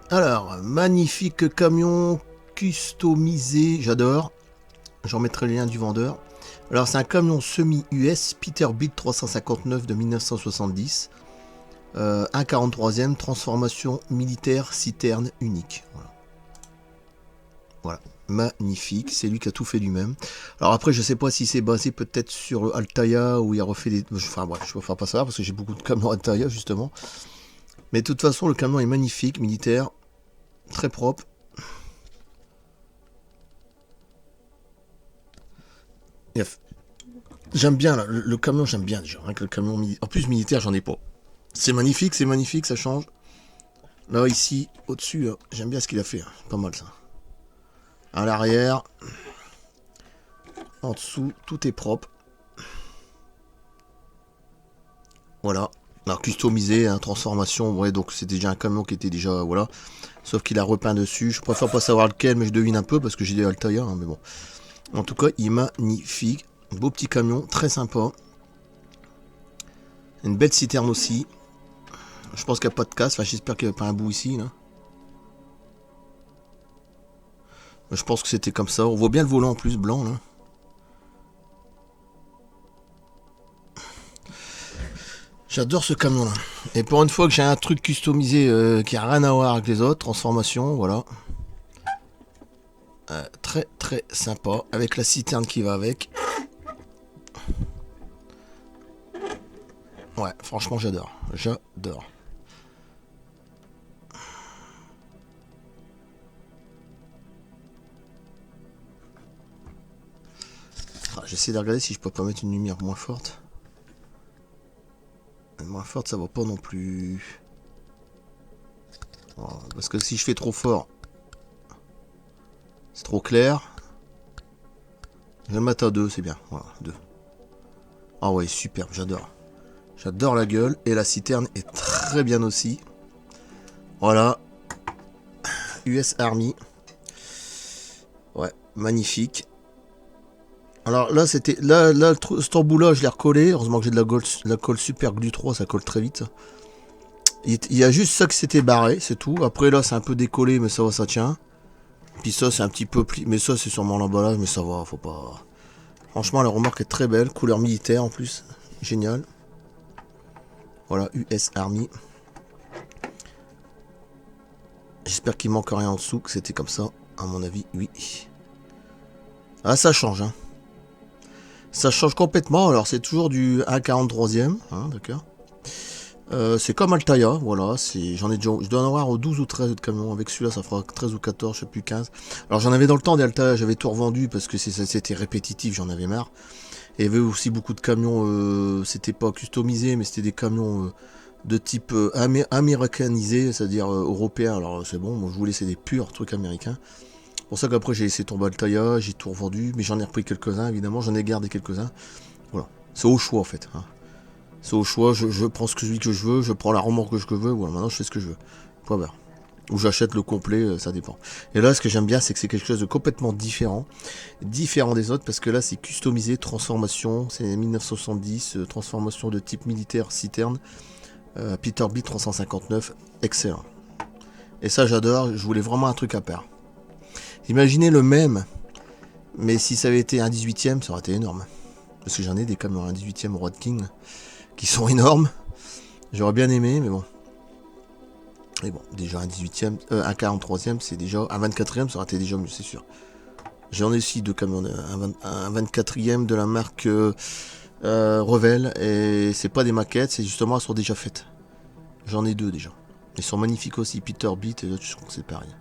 Alors, magnifique camion customisé, j'adore. J'en mettrai le lien du vendeur. Alors, c'est un camion semi-US Peterbilt 359 de 1970. 1,43e, transformation militaire, citerne unique. Voilà. Voilà. Magnifique, c'est lui qui a tout fait lui-même. Alors après, je sais pas si c'est basé peut-être sur Altaïa ou il a refait des. Enfin bref, je préfère pas savoir parce que j'ai beaucoup de camions Altaïa justement. Mais de toute façon, le camion est magnifique, militaire, très propre. J'aime bien le camion, j'aime bien déjà. Rien que le camion en plus militaire, j'en ai pas. C'est magnifique, ça change. Là ici, au-dessus, j'aime bien ce qu'il a fait. Pas mal ça. À l'arrière, en dessous, tout est propre. Voilà. Alors customisé, hein, transformation, ouais, donc c'est déjà un camion qui était déjà, voilà. Sauf qu'il a repeint dessus. Je préfère pas savoir lequel, mais je devine un peu parce que j'ai des Altaïa, hein, mais bon. En tout cas, il est magnifique. Beau petit camion, très sympa. Une belle citerne aussi. Je pense qu'il n'y a pas de casse. Enfin, j'espère qu'il n'y a pas un bout ici, là. Je pense que c'était comme ça. On voit bien le volant en plus, blanc, là. J'adore ce camion là. Et pour une fois que j'ai un truc customisé qui a rien à voir avec les autres, transformation, voilà. Très très sympa. Avec la citerne qui va avec. Ouais, franchement j'adore. J'adore. J'essaie de regarder si je peux pas mettre une lumière moins forte. Moins forte ça va pas non plus. Voilà, parce que si je fais trop fort, c'est trop clair. Je vais le mettre à 2, c'est bien. Voilà, 2. Ah ouais, superbe, j'adore. J'adore la gueule. Et la citerne est très bien aussi. Voilà. US Army. Ouais, magnifique. Alors là, c'était. Là, ce tambour-là, je l'ai recollé. Heureusement que j'ai de la colle super Glu 3, ça colle très vite. Il y a juste ça qui s'était barré, c'est tout. Après là, c'est un peu décollé, mais ça va, ça tient. Puis ça, c'est un petit peu pli. Mais ça, c'est sûrement l'emballage, mais ça va, faut pas. Franchement, la remorque est très belle. Couleur militaire en plus. Génial. Voilà, US Army. J'espère qu'il manque rien en dessous, que c'était comme ça. À mon avis, oui. Ah, ça change, hein. Ça change complètement. Alors, c'est toujours du 1,43e, hein, d'accord. C'est comme Altaïa, voilà. J'en ai déjà, je dois en avoir 12 ou 13 de camions. Avec celui-là, ça fera 13 ou 14, je sais plus, 15. Alors, j'en avais dans le temps des Altaïa, j'avais tout revendu parce que c'était répétitif, j'en avais marre. Et il y avait aussi beaucoup de camions, c'était pas customisé, mais c'était des camions de type américanisé, c'est-à-dire européen. Alors, c'est bon, moi je voulais, c'est des purs trucs américains. C'est pour ça qu'après j'ai laissé tomber Altaïa, j'ai tout revendu, mais j'en ai repris quelques-uns évidemment, j'en ai gardé quelques-uns. Voilà, c'est au choix en fait. Hein. C'est au choix, je prends celui que je veux, je prends la remorque que je veux, voilà, maintenant je fais ce que je veux. Point barre. Ou j'achète le complet, ça dépend. Et là, ce que j'aime bien, c'est que c'est quelque chose de complètement différent. Différent des autres, parce que là, c'est customisé, transformation, c'est 1970, transformation de type militaire, citerne, Peterbilt 359, excellent. Et ça, j'adore, je voulais vraiment un truc à part. Imaginez le même, mais si ça avait été un 18ème, ça aurait été énorme. Parce que j'en ai des camions un 18ème Road King, qui sont énormes. J'aurais bien aimé, mais bon. Et bon, déjà un 18ème, un 43ème, c'est déjà. Un 24ème, ça aurait été déjà mieux, c'est sûr. J'en ai aussi deux camions, un 24ème de la marque Revel, et c'est pas des maquettes, c'est justement, elles sont déjà faites. J'en ai deux déjà. Ils sont magnifiques aussi, Peterbilt, et là, je trouve que c'est pareil.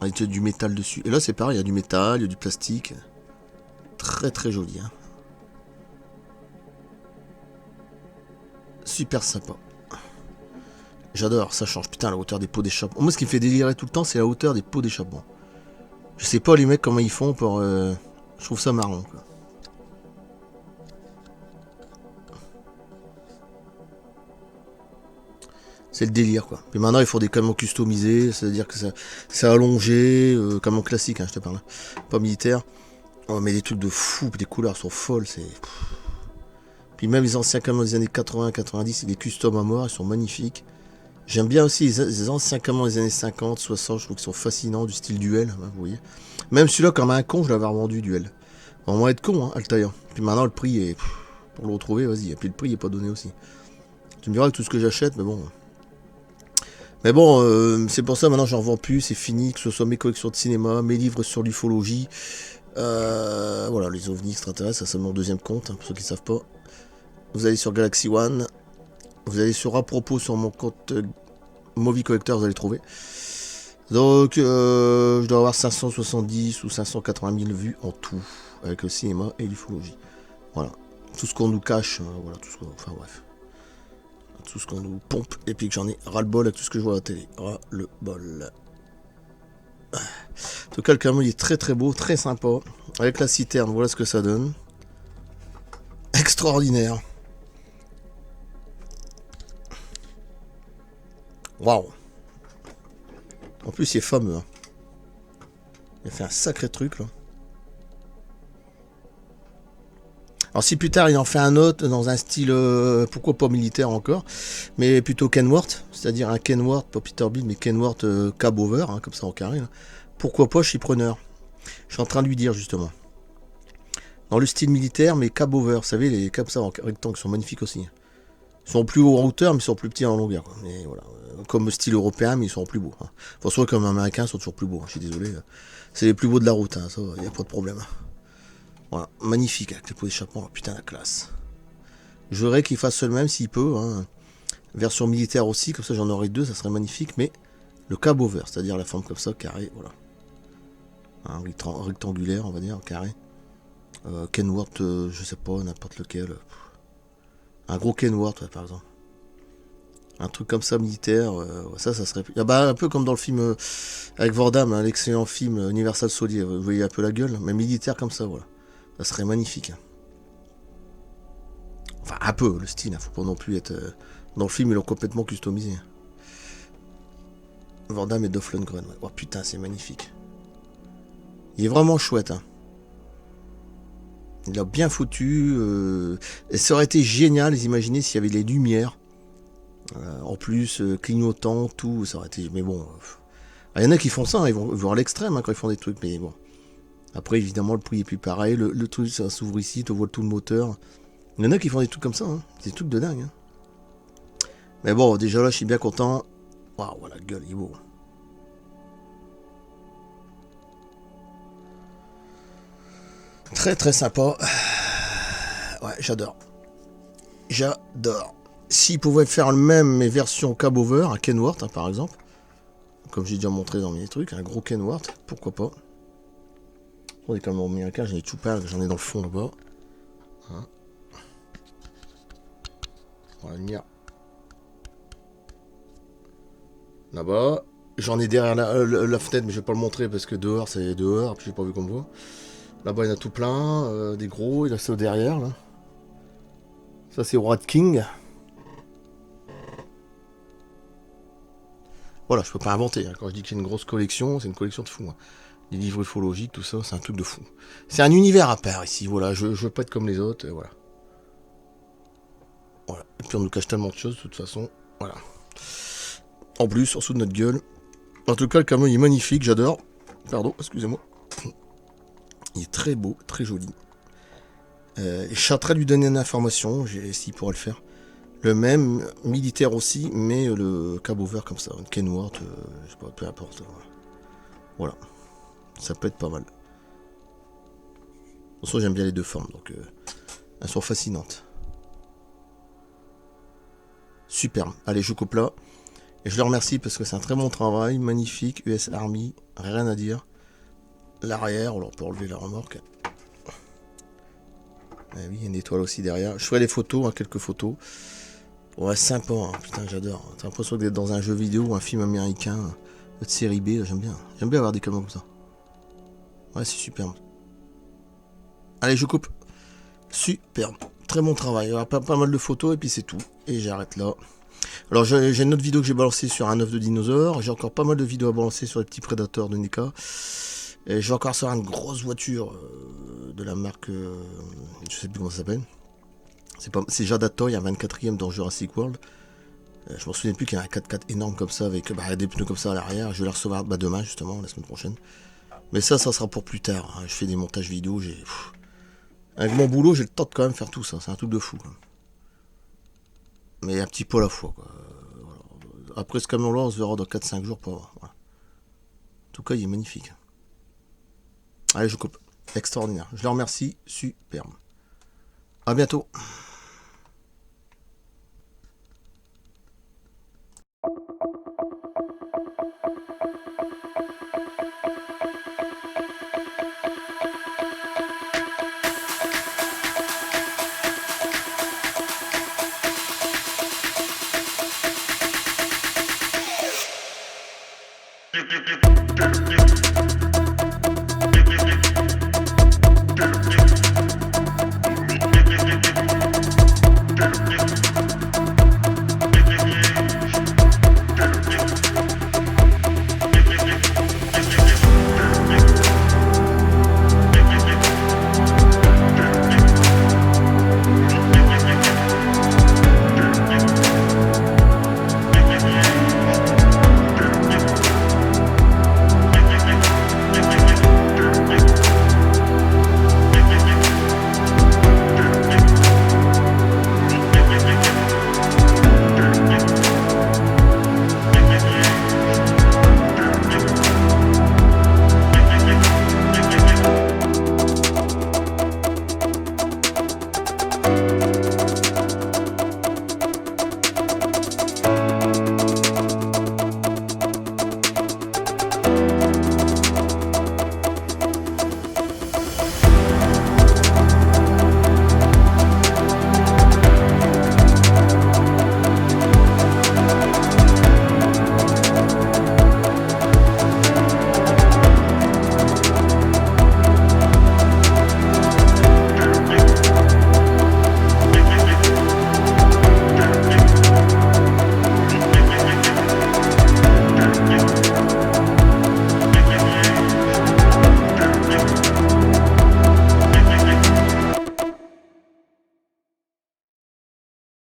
Avec du métal dessus. Et là, c'est pareil, il y a du métal, il y a du plastique. Très très joli, hein. Super sympa. J'adore, ça change. Putain, la hauteur des pots d'échappement. Moi, ce qui me fait délirer tout le temps, c'est la hauteur des pots d'échappement. Je sais pas, les mecs, comment ils font pour... Je trouve ça marrant, quoi. C'est le délire, quoi. Puis maintenant, il faut des camions customisés, c'est-à-dire que c'est allongé, camion classique, hein, je te parle. Pas militaire. On met des trucs de fou, puis des couleurs sont folles, c'est... Puis même les anciens camions des années 80-90, c'est des customs à mort, ils sont magnifiques. J'aime bien aussi les anciens camions des années 50, 60, je trouve qu'ils sont fascinants, du style duel, hein, vous voyez. Même celui-là, comme un con, je l'avais revendu duel. On va être con, hein, Altaïr. Puis maintenant, le prix est... pour le retrouver, vas-y. Et puis le prix est pas donné aussi. Tu me diras que tout ce que j'achète, mais bon... Mais bon, c'est pour ça maintenant j'en vends plus, c'est fini, que ce soit mes collections de cinéma, mes livres sur l'ufologie. Voilà, les ovnis extraterrestres, ça c'est mon deuxième compte, hein, pour ceux qui ne savent pas. Vous allez sur Galaxy One, vous allez sur à propos sur mon compte Movie Collector, vous allez trouver. Donc, je dois avoir 570 ou 580 000 vues en tout, avec le cinéma et l'ufologie. Voilà, tout ce qu'on nous cache, voilà, tout ce qu'on... Enfin bref. Tout ce qu'on nous pompe, et puis que j'en ai ras-le-bol avec tout ce que je vois à la télé. Ras-le-bol. En tout cas, le camion il est très très beau, très sympa. Avec la citerne, voilà ce que ça donne. Extraordinaire. Waouh. En plus, il est fameux. Hein. Il a fait un sacré truc là. Alors si plus tard il en fait un autre dans un style, pourquoi pas militaire encore, mais plutôt Kenworth, c'est-à-dire un Kenworth, pas Peterbilt, mais Kenworth cab over, hein, comme ça en carré, là. Pourquoi pas, je suis preneur. Je suis en train de lui dire justement. Dans le style militaire, mais cab over, vous savez, les cabs ça en rectangle sont magnifiques aussi. Ils sont plus hauts en hauteur, mais ils sont plus petits en longueur. Quoi. Mais voilà, comme style européen, mais ils sont plus beaux. Hein. Enfin, soit comme américains, ils sont toujours plus beaux. Hein, je suis désolé. C'est les plus beaux de la route, hein, ça, il n'y a pas de problème. Voilà, magnifique avec les pots d'échappement, oh, putain la classe. Je voudrais qu'il fasse le même s'il peut, hein. Version militaire aussi, comme ça j'en aurais deux, ça serait magnifique, mais le cab over, c'est-à-dire la forme comme ça, carré, voilà. Un rectangulaire, on va dire, carré. Kenworth, je sais pas, n'importe lequel. Un gros Kenworth, ouais, par exemple. Un truc comme ça, militaire, ça serait... Ah bah, un peu comme dans le film avec Vordam, hein, l'excellent film Universal Soldier, vous voyez un peu la gueule, mais militaire comme ça, voilà. Ça serait magnifique. Enfin, un peu, le style, hein, faut pas non plus être... Dans le film, ils l'ont complètement customisé. Vordam et Dolph Lundgren, ouais. Oh putain, c'est magnifique. Il est vraiment chouette, hein. Il a bien foutu. Et ça aurait été génial, vous imaginez, s'il y avait les lumières. En plus, clignotant, tout, ça aurait été... Mais bon... Il y en a qui font ça, hein, ils vont à l'extrême hein, quand ils font des trucs, mais bon. Après, évidemment, le prix est plus pareil. Le truc, ça s'ouvre ici, tu vois tout le moteur. Il y en a qui font des trucs comme ça, hein. Des trucs de dingue. Hein. Mais bon, déjà là, je suis bien content. Waouh, la gueule, il est beau. Très très sympa. Ouais, j'adore. J'adore. S'ils pouvaient faire le même, mais version cab over, un Kenworth, hein, par exemple. Comme j'ai déjà montré dans mes trucs, un gros Kenworth, pourquoi pas. On est comme américain, j'en ai tout pas, j'en ai dans le fond là-bas. Hein. On va la lumière. Là-bas. J'en ai derrière la fenêtre, mais je vais pas le montrer parce que dehors, c'est dehors, puis j'ai pas vu qu'on me voit. Là-bas, il y en a tout plein, des gros, il y a ceux derrière, là. Ça, c'est Rat King. Voilà, je peux pas inventer. Hein. Quand je dis que j'ai une grosse collection, c'est une collection de fou. Hein. Les livres ufologiques, tout ça, c'est un truc de fou. C'est un univers à part ici, voilà. Je veux pas être comme les autres, et voilà. Voilà. Et puis on nous cache tellement de choses, de toute façon. Voilà. En plus, en dessous de notre gueule. En tout cas, le camion il est magnifique, j'adore. Pardon, excusez-moi. Il est très beau, très joli. Je suis en train de lui donner une information, s'il pourra le faire. Le même, militaire aussi, mais le cab over comme ça. Kenworth, je sais pas, peu importe. Voilà. Ça peut être pas mal. De toute façon, j'aime bien les deux formes, donc elles sont fascinantes. Superbe. Allez, je coupe là. Et je le remercie parce que c'est un très bon travail, magnifique, US Army, rien à dire. L'arrière, on peut enlever la remorque. Ah oui, il y a une étoile aussi derrière. Je ferai des photos, hein, quelques photos. Ouais, sympa, hein. Putain, j'adore. T'as l'impression d'être dans un jeu vidéo ou un film américain de série B, j'aime bien. J'aime bien avoir des camions comme ça. Ouais, c'est superbe. Allez, je coupe. Superbe. Très bon travail. Alors, pas mal de photos et puis c'est tout. Et j'arrête là. Alors j'ai une autre vidéo que j'ai balancée sur un œuf de dinosaure. J'ai encore pas mal de vidéos à balancer sur les petits prédateurs de NECA. Et je vais encore sur une grosse voiture de la marque... je sais plus comment ça s'appelle. C'est Jada Toy, un 24ème dans Jurassic World. Je me souviens plus qu'il y a un 4x4 énorme comme ça, avec des pneus comme ça à l'arrière. Je vais la recevoir demain, justement, la semaine prochaine. Mais ça sera pour plus tard. Hein. Je fais des montages vidéo, avec mon boulot, j'ai le temps de quand même faire tout ça. C'est un truc de fou. Quoi. Mais un petit peu à la fois. Quoi. Voilà. Après ce camion-là, on se verra dans 4-5 jours pour voir. Voilà. En tout cas, il est magnifique. Allez, je coupe. Extraordinaire. Je le remercie. Superbe. À bientôt. Do, do, do, do, do.